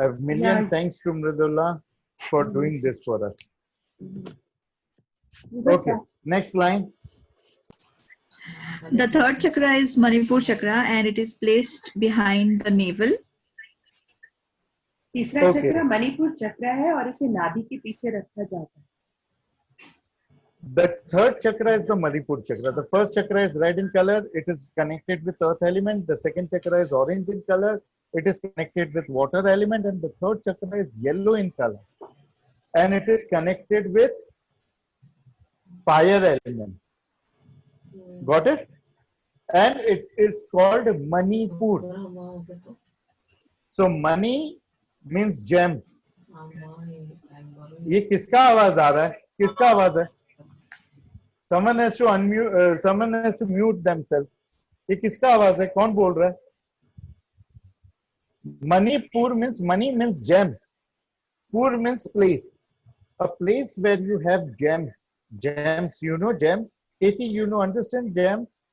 A million Yeah. thanks to Mridula for doing this for us. Basta. Okay, next line. The third chakra is Manipur chakra and it is placed behind the navel. तीसरा Okay. चक्र मणिपुर चक्र है और इसे नाभि के पीछे रखा जाता है. The third chakra is the Manipur chakra. The first chakra is red in color. It is connected with earth element. The second chakra is orange in color. It is connected with water element. And the third chakra is yellow in color. And it is connected with fire element. Got it? And it is called Manipur. So money means gems. ये किसका आवाज आ रहा है? किसका आवाज है? Someone has to unmute. Someone has to mute themselves. ये किसका आवाज है? कौन बोल रहा है? Manipur means money means gems. Pur means place. A place where you have gems. Gems, you know gems. Katie, you know understand gems.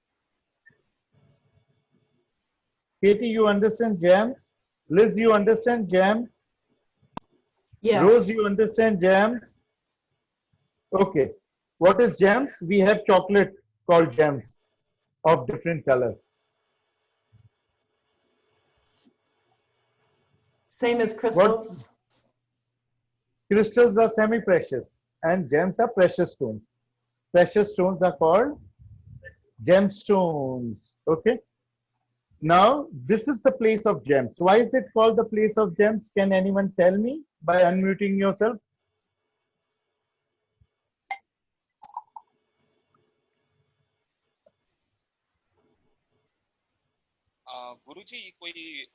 Katie, you understand gems. Liz, you understand gems. Yeah. Rose, you understand gems. Okay. What is gems? We have chocolate called gems of different colors. Same as crystals. Crystals are semi-precious and gems are precious stones. Precious stones are called gemstones. Okay. Now, this is the place of gems. Why is it called the place of gems? Can anyone tell me by unmuting yourself? गुरुजी कोई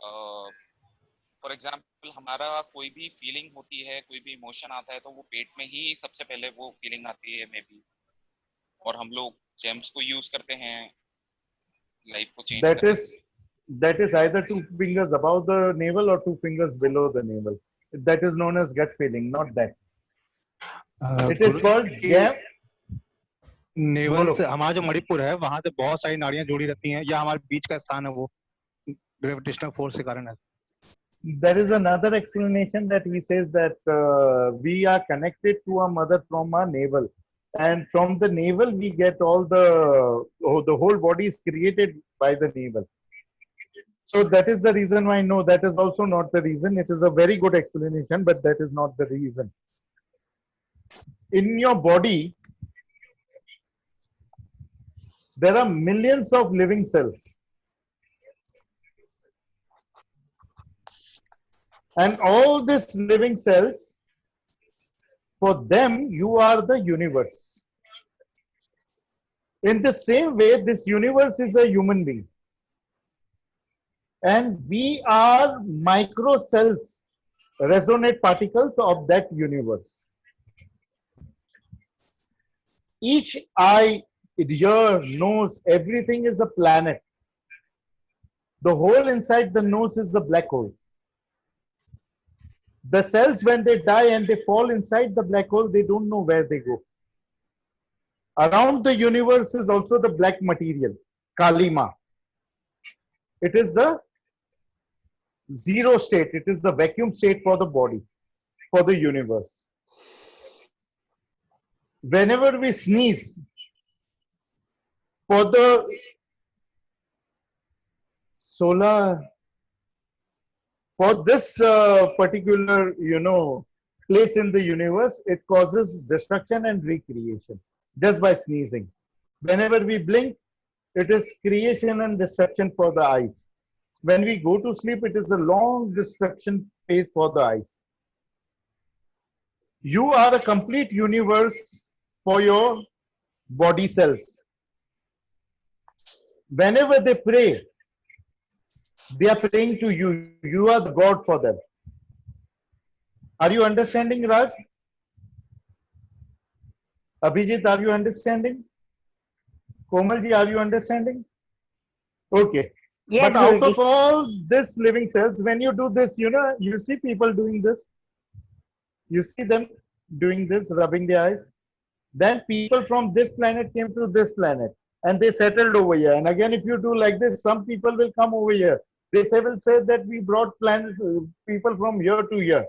for example हमारा कोई भी feeling होती है, कोई भी emotion आता है तो वो पेट में ही सबसे पहले वो फीलिंग आती है मे बी, और हम लोग जेम्स को यूज करते हैं लाइफ को चेंज करने के लिए. That is either 2 fingers above the navel or 2 fingers below the navel. That is known as gut feeling, not that. It is called gem. Naval से हमारा जो मणिपुर है वहां से बहुत सारी नाड़ियां जुड़ी रहती हैं, या हमारे बीच का स्थान है वो ग्रेविटेशनल फोर्स के कारण है. There is another explanation that he says that we are connected to our mother from our navel, and from the navel we get all the whole body is created by the navel. So that is the reason why. No, that is also not the reason. It is a very good explanation, but that is not the reason. In your body, there are millions of living cells. And all these living cells, for them, you are the universe. In the same way, this universe is a human being. And we are micro cells, resonate particles of that universe. Each eye, ear, nose, everything is a planet. The hole inside the nose is the black hole. The cells, when they die and they fall inside the black hole, they don't know where they go. Around the universe is also the black material, Kalima. It is the zero state. It is the vacuum state for the body, for the universe. Whenever we sneeze, for the solar, for this particular, place in the universe, it causes destruction and recreation just by sneezing. Whenever we blink, it is creation and destruction for the eyes. When we go to sleep, it is a long destruction phase for the eyes. You are a complete universe for your body cells. Whenever they pray, they are praying to you. You are the God for them. Are you understanding, Raj? Abhijit, are you understanding? Komalji, are you understanding? Okay. Yes, but out Guruji. of all this living cells, when you do this, you see people doing this. You see them doing this, rubbing their eyes. Then people from this planet came to this planet and they settled over here. And again, if you do like this, some people will come over here They will say that we brought people from here to here.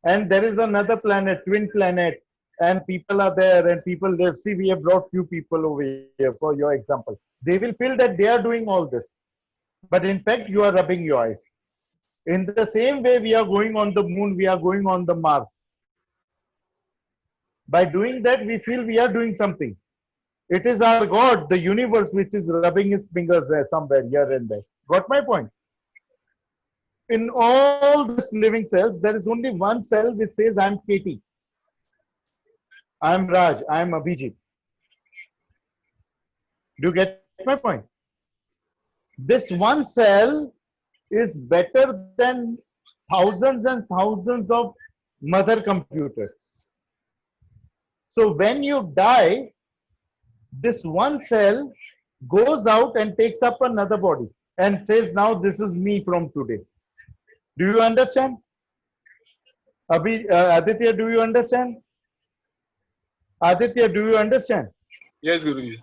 And there is another planet, twin planet, and people are there and people live. See, we have brought few people over here for your example. They will feel that they are doing all this. But in fact, you are rubbing your eyes. In the same way, we are going on the moon, we are going on the Mars. By doing that, we feel we are doing something. It is our God, the universe, which is rubbing his fingers there somewhere, here and there. Got my point? In all these living cells, there is only one cell which says, I'm Katie, I'm Raj, I'm Abhijit. Do you get my point? This one cell is better than thousands and thousands of mother computers. So when you die, this one cell goes out and takes up another body and says, now this is me from today. Do you understand? Aditya, do you understand? Aditya, do you understand? Yes, Guruji.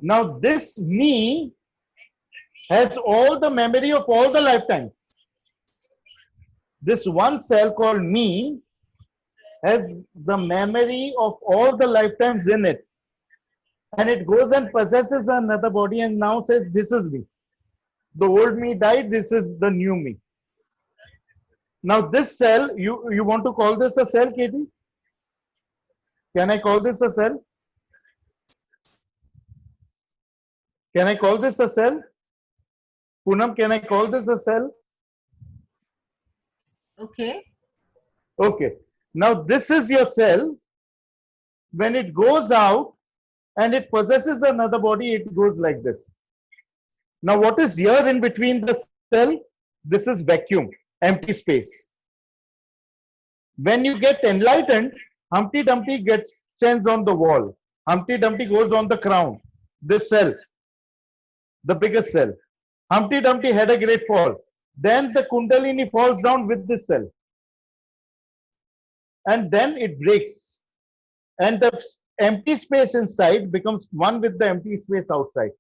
Now this me has all the memory of all the lifetimes. This one cell called me has the memory of all the lifetimes in it. And it goes and possesses another body and now says, this is me. The old me died, this is the new me. Now this cell, you want to call this a cell, Katie? Can I call this a cell? Can I call this a cell? Poonam, can I call this a cell? Okay. Okay. Now this is your cell. When it goes out and it possesses another body, it goes like this. Now what is here in between the cell? This is vacuum, empty space. When you get enlightened, Humpty Dumpty stands on the wall. Humpty Dumpty goes on the crown. This cell, the biggest cell. Humpty Dumpty had a great fall. Then the Kundalini falls down with this cell. And then it breaks. And the empty space inside becomes one with the empty space outside.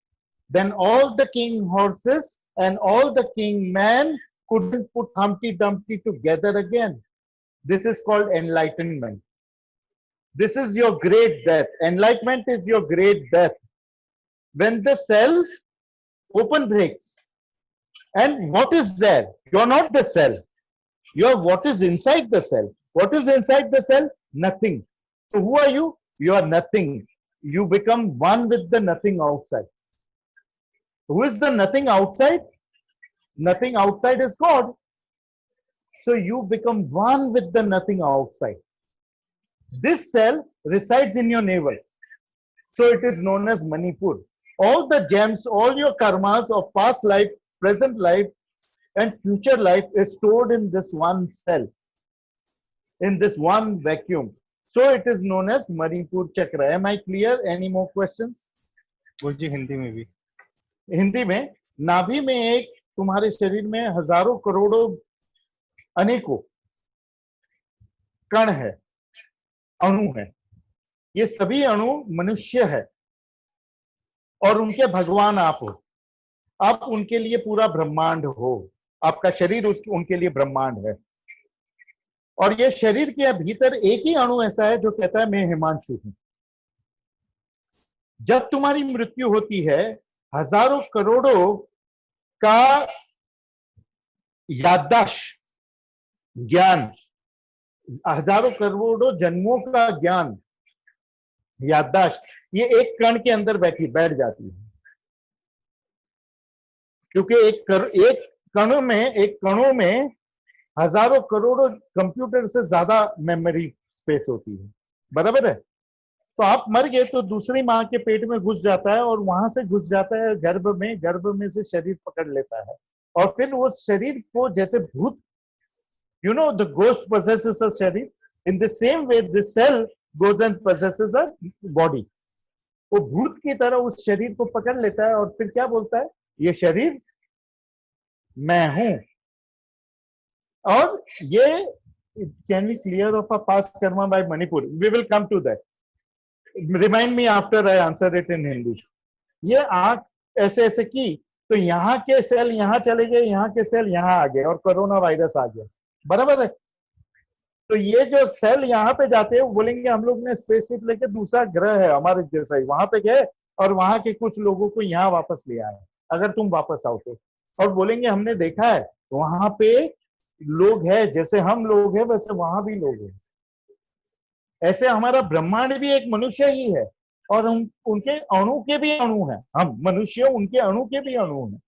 Then all the king horses and all the king men couldn't put Humpty Dumpty together again. This is called enlightenment. This is your great death. Enlightenment is your great death. When the cell open breaks. And what is there? You're not the cell. You're what is inside the cell. What is inside the cell? Nothing. So who are you? You are nothing. You become one with the nothing outside. Who is the nothing outside? Nothing outside is God. So you become one with the nothing outside. This cell resides in your navel. So it is known as Manipur. All the gems, all your karmas of past life, present life, and future life is stored in this one cell, in this one vacuum. So it is known as Manipur Chakra. Am I clear? Any more questions? गुरुजी हिंदी में भी. हिंदी में नाभि में एक तुम्हारे शरीर में हजारों करोड़ों अनेकों कण है, अणु है. ये सभी अणु मनुष्य है और उनके भगवान आप हो. आप उनके लिए पूरा ब्रह्मांड हो. आपका शरीर उनके लिए ब्रह्मांड है. और ये शरीर के भीतर एक ही अणु ऐसा है जो कहता है मैं हिमांशु हूं. जब तुम्हारी मृत्यु होती है, हजारों करोड़ों का याददाश्त ज्ञान, हजारों करोड़ों जन्मों का ज्ञान, याददाश्त, ये एक कण के अंदर बैठ जाती है. क्योंकि एक कणों में हजारों करोड़ों कंप्यूटर से ज्यादा मेमोरी स्पेस होती है. बराबर है? तो आप मर गए तो दूसरी माँ के पेट में घुस जाता है और वहां से घुस जाता है गर्भ में से शरीर पकड़ लेता है. और फिर वो शरीर को जैसे भूत, you know, the ghost possesses a शरीर. In the same way, the cell goes and possesses a body. वो भूत की तरह उस शरीर को पकड़ लेता है और फिर क्या बोलता है? ये शरीर मैं हूं. और ये can we clear of a past karma by Manipur? We will come to that. Remind me after I answer it in Hindi. ये आंख ऐसे ऐसे की तो यहाँ के सेल यहाँ चले गए, यहाँ के सेल यहाँ आ गए और कोरोना वायरस आ गया, बराबर है। तो ये जो सेल यहाँ पे जाते हैं वो बोलेंगे हम लोग ने स्पेसशिप लेके दूसरा ग्रह है हमारे जैसा ही, वहां पे गए और वहां के कुछ लोगों को यहाँ वापस ले आए, अगर तुम वापस आओ तो। और बोलेंगे हमने देखा है वहां पे लोग हैं, जैसे हम लोग हैं वैसे वहां भी लोग हैं। ऐसे हमारा ब्रह्मांड भी एक मनुष्य ही है और उनके अणु के भी अणु हैं, हम मनुष्य उनके अणु के भी अणु हैं।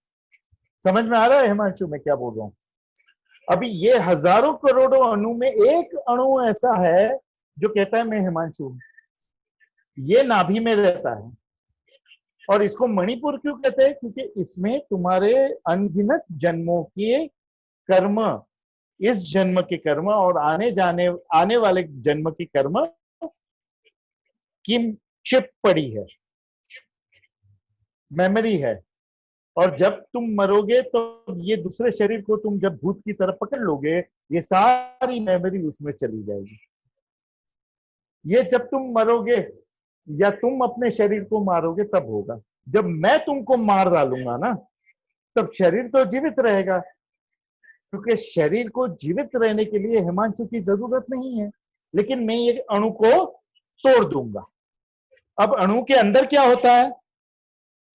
समझ में आ रहा है हिमांशु मैं क्या बोल रहा हूँ? अभी ये हजारों करोड़ों अणु में एक अणु ऐसा है जो कहता है मैं हिमांशु हूं, ये नाभि में रहता है। और इसको मणिपुर क्यों कहते हैं? क्योंकि इसमें तुम्हारे अनगिनत जन्मों के कर्म, इस जन्म के कर्म और आने वाले जन्म के कर्म की चिप पड़ी है, मेमोरी है। और जब तुम मरोगे तो ये दूसरे शरीर को तुम जब भूत की तरफ पकड़ लोगे, ये सारी मेमोरी उसमें चली जाएगी। ये जब तुम मरोगे या तुम अपने शरीर को मारोगे तब होगा। जब मैं तुमको मार डालूंगा ना, तब शरीर तो जीवित रहेगा, क्योंकि शरीर को जीवित रहने के लिए हिमांशु की जरूरत नहीं है। लेकिन मैं ये अणु को तोड़ दूंगा। अब अणु के अंदर क्या होता है?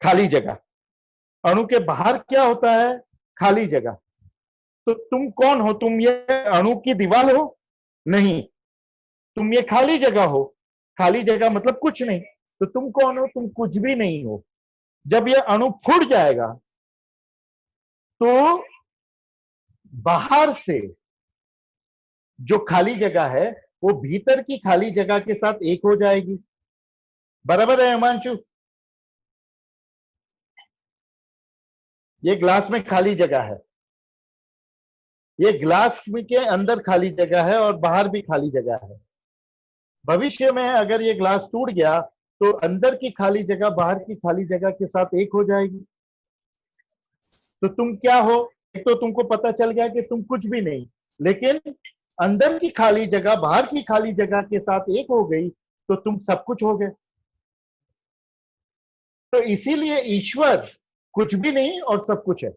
खाली जगह। अणु के बाहर क्या होता है? खाली जगह। तो तुम कौन हो? तुम ये अणु की दीवार हो? नहीं, तुम ये खाली जगह हो। खाली जगह मतलब कुछ नहीं। तो तुम कौन हो? तुम कुछ भी नहीं हो। जब ये अणु फूट जाएगा तो बाहर से जो खाली जगह है वो भीतर की खाली जगह के साथ एक हो जाएगी, बराबर है हिमांशु? ये ग्लास में खाली जगह है, ये ग्लास के अंदर खाली जगह है और बाहर भी खाली जगह है। भविष्य में अगर ये ग्लास टूट गया तो अंदर की खाली जगह बाहर की खाली जगह के साथ एक हो जाएगी। तो तुम क्या हो? एक तो तुमको पता चल गया कि तुम कुछ भी नहीं, लेकिन अंदर की खाली जगह बाहर की खाली जगह के साथ एक हो गई तो तुम सब कुछ हो गए। तो इसीलिए ईश्वर कुछ भी नहीं और सब कुछ है।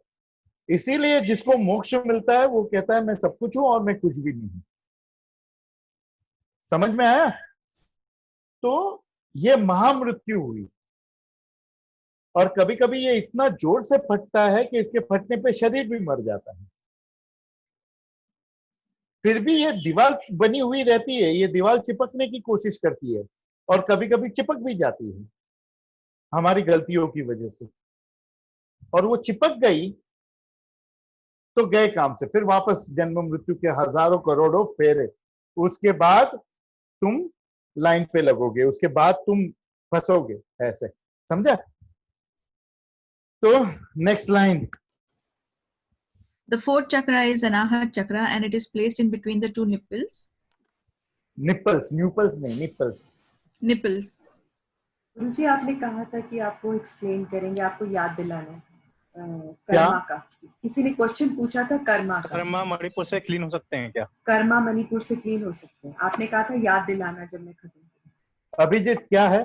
इसीलिए जिसको मोक्ष मिलता है वो कहता है मैं सब कुछ हूं और मैं कुछ भी नहीं। समझ में आया? तो ये महामृत्यु हुई। और कभी कभी ये इतना जोर से फटता है कि इसके फटने पे शरीर भी मर जाता है। फिर भी ये दीवार बनी हुई रहती है, ये दीवार चिपकने की कोशिश करती है और कभी कभी चिपक भी जाती है हमारी गलतियों की वजह से। और वो चिपक गई तो गए काम से। फिर वापस जन्म मृत्यु के हजारों करोड़ों फेरे, उसके बाद तुम लाइन पे लगोगे, उसके बाद तुम फंसोगे। ऐसे समझा? तो next line. The fourth chakra is Anahat chakra and it is placed in between the two nipples. Nipples, न्यूपल्स नहीं, निप्पल्स। Nipples. गुरुजी आपने कहा था कि आपको एक्सप्लेन करेंगे, आपको याद दिलाना है क्या? कर्मा का। किसी ने क्वेश्चन पूछा था कर्मा का। कर्मा मणिपुर से क्लीन हो सकते हैं क्या? कर्मा मणिपुर से क्लीन हो सकते हैं। आपने कहा था याद दिलाना जब मैं खत्म करूं। अभिजीत क्या है?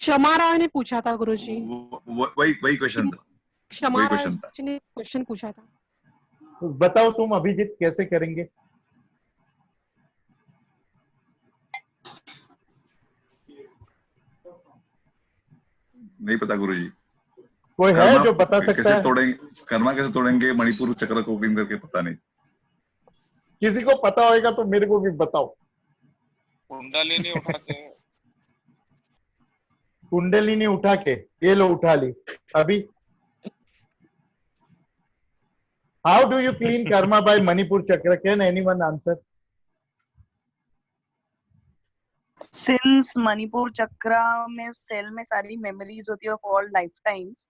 क्षमा राय ने पूछा था गुरुजी। वही क्वेश्चन था। क्षमा राय जी ने क्वेश्चन पूछा था। बताओ तुम अभिजीत कैसे करेंगे? नहीं पता गुरुजी। कोई है जो बता सकता कैसे है? तोड़ेंगे कर्मा, कैसे तोड़ेंगे मणिपुर चक्र को क्लीन करके? पता नहीं। किसी को पता होगा तो मेरे को भी बताओ। कुंडलिनी उठा के। कुंडलिनी उठा के, ये लो उठा ली। अभी how do you clean karma by Manipur chakra? Can anyone answer? Since Manipur chakra में सेल में सारी मेमोरीज होती है of all lifetimes,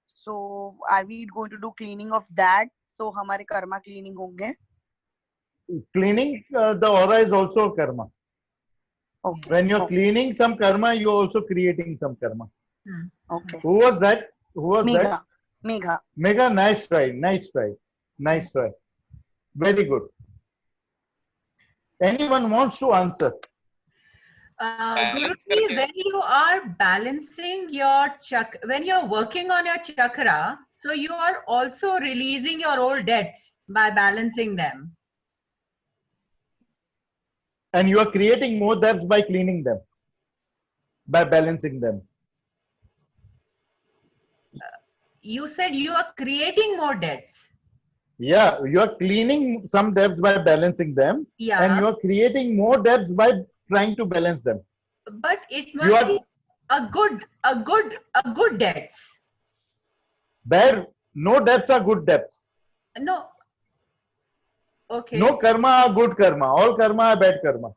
so are we going to do cleaning of that? तो हमारे कर्मा क्लीनिंग होंगे। Cleaning the aura is also karma. Okay. When you're Okay. cleaning some karma, you're also creating some karma. Okay. Who was that? Who was Megha. that? Megha. Mega, nice try, nice try, nice try. Very good. Anyone wants to answer? Balance Guruji, करते हैं। when you are balancing your chakra, when you're working on your chakra, so you are also releasing your old debts by balancing them. And you are creating more debts by cleaning them, by balancing them. You said you are creating more debts. Yeah, you are cleaning some debts by balancing them, Yeah. and you are creating more debts by trying to balance them. But it You must are be a good debts. bad. No debts are good debts. No. Okay. No karma are good karma. All karma are bad karma.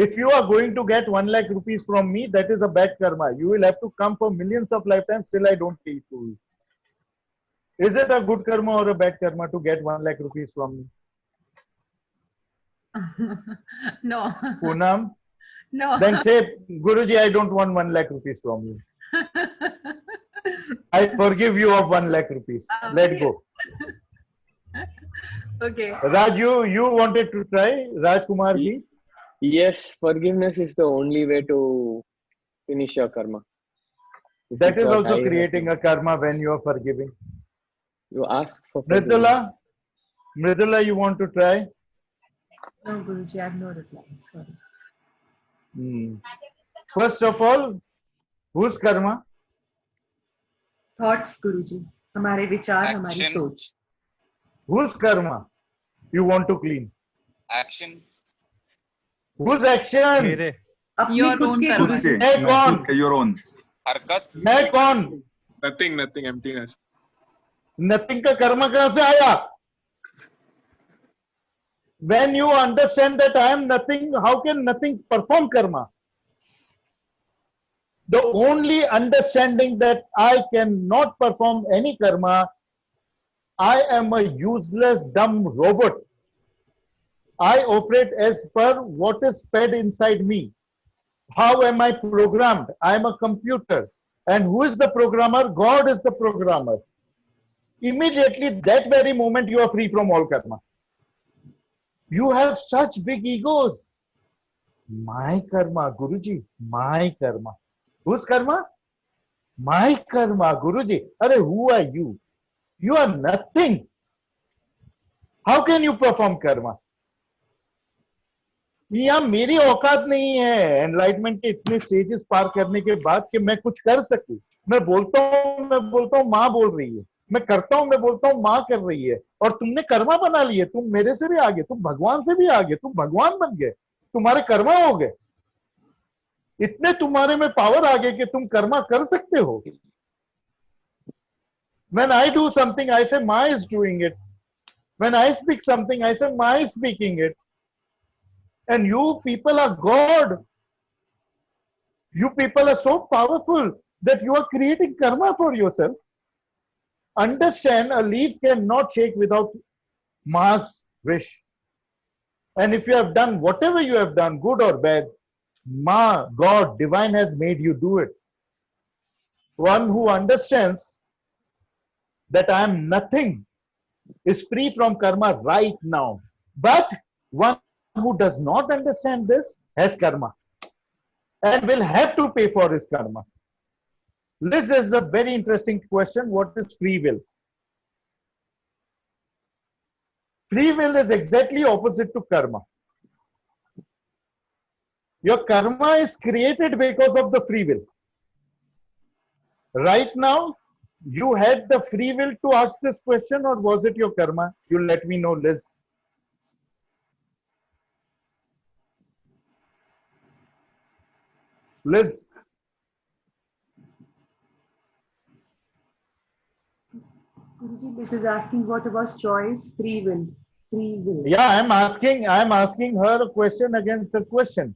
If you are going to get 1 lakh rupees from me, that is a bad karma. You will have to come for millions of lifetimes till I don't pay to you. Is it a good karma or a bad karma to get 1 lakh rupees from me? No. Poonam? No. Then say, Guruji, I don't want 1 lakh rupees from you. I forgive you of 1 lakh rupees. Let go. Okay. Raj, you wanted to try? Raj Kumar ji? Yes, forgiveness is the only way to finish your karma. That is what also I have creating a karma when you are forgiving. You ask for forgiveness. Mridula? Mridula, you want to try? No, Guruji, I have no reply. Sorry. First of all, whose karma? Thoughts, Guruji. हमारे विचार, हमारी Action. सोच. Whose karma you want to clean? Action. Whose action? मेरे अपनी Your खुद own के karma. गुरुजी. मैं कौन? your own. हरकत. मैं कौन? Nothing, emptiness. Nothing का कर्म कहां से आया? When you understand that I am nothing, how can nothing perform karma? The only understanding that I cannot perform any karma, I am a useless, dumb robot. I operate as per what is fed inside me. How am I programmed? I am a computer. And who is the programmer? God is the programmer. Immediately, that very moment, you are free from all karma. You have such big egos. My karma, Guruji, my karma. Whose karma? My karma, Guruji. Are, who are you? You are nothing. How can you perform karma? यहाँ मेरी औकात नहीं है enlightenment के इतने stages पार करने के बाद कि मैं कुछ कर सकूं. मैं बोलता हूँ माँ बोल रही है, मैं करता हूं, मैं बोलता हूँ माँ कर रही है, और तुमने कर्मा बना लिए. तुम मेरे से भी आगे, तुम भगवान से भी आगे, तुम भगवान बन गए, तुम्हारे कर्मा हो गए. इतने तुम्हारे में पावर आ गए कि तुम कर्मा कर सकते हो. When I do something, I say Ma is doing it. When I speak something, I say Ma is speaking it. And you people are God. You people are so powerful that you are creating karma for yourself. Understand, a leaf cannot shake without Ma's wish. And if you have done whatever you have done, good or bad, Ma, God, divine has made you do it. One who understands that I am nothing is free from karma right now. But one who does not understand this has karma and will have to pay for his karma. This is a very interesting question. What is free will? Free will is exactly opposite to karma. Your karma is created because of the free will. Right now, you had the free will to ask this question, or was it your karma? You let me know, Liz. Liz. Guruji, this is asking what about choice, free will, free will. Yeah, I'm asking her a question against a question.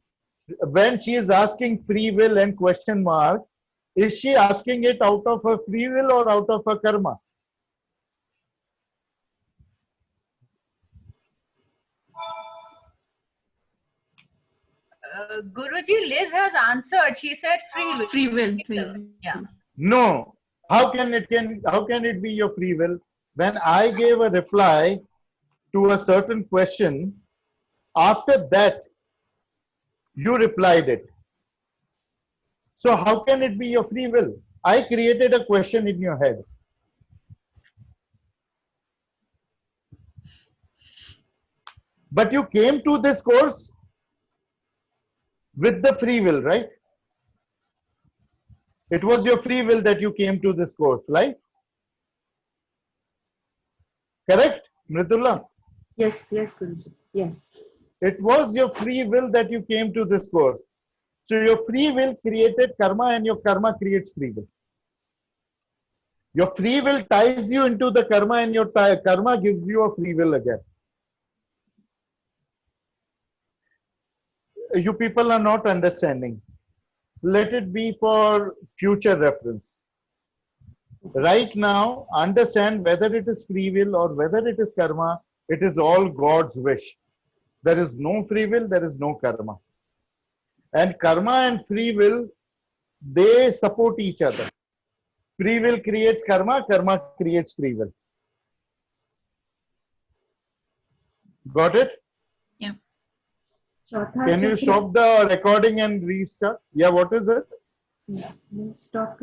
When she is asking free will and question mark, is she asking it out of her free will or out of her karma? Guruji, Liz has answered. She said free will. Free will. Free will. Yeah. No. How can it be your free will? When I gave a reply to a certain question, after that, you replied it. So how can it be your free will? I created a question in your head. But you came to this course with the free will, right? It was your free will that you came to this course, right? Correct, Mridula? Yes, yes, Guruji. Yes. It was your free will that you came to this course. So your free will created karma and your karma creates free will. Your free will ties you into the karma and your karma gives you a free will again. You people are not understanding. Let it be for future reference. Right now, understand whether it is free will or whether it is karma, it is all God's wish. There is no free will, there is no karma. And karma and free will, they support each other. Free will creates karma, karma creates free will. Got it? Yeah. Can you stop the recording and restart? Yeah, what is it? Let's stop.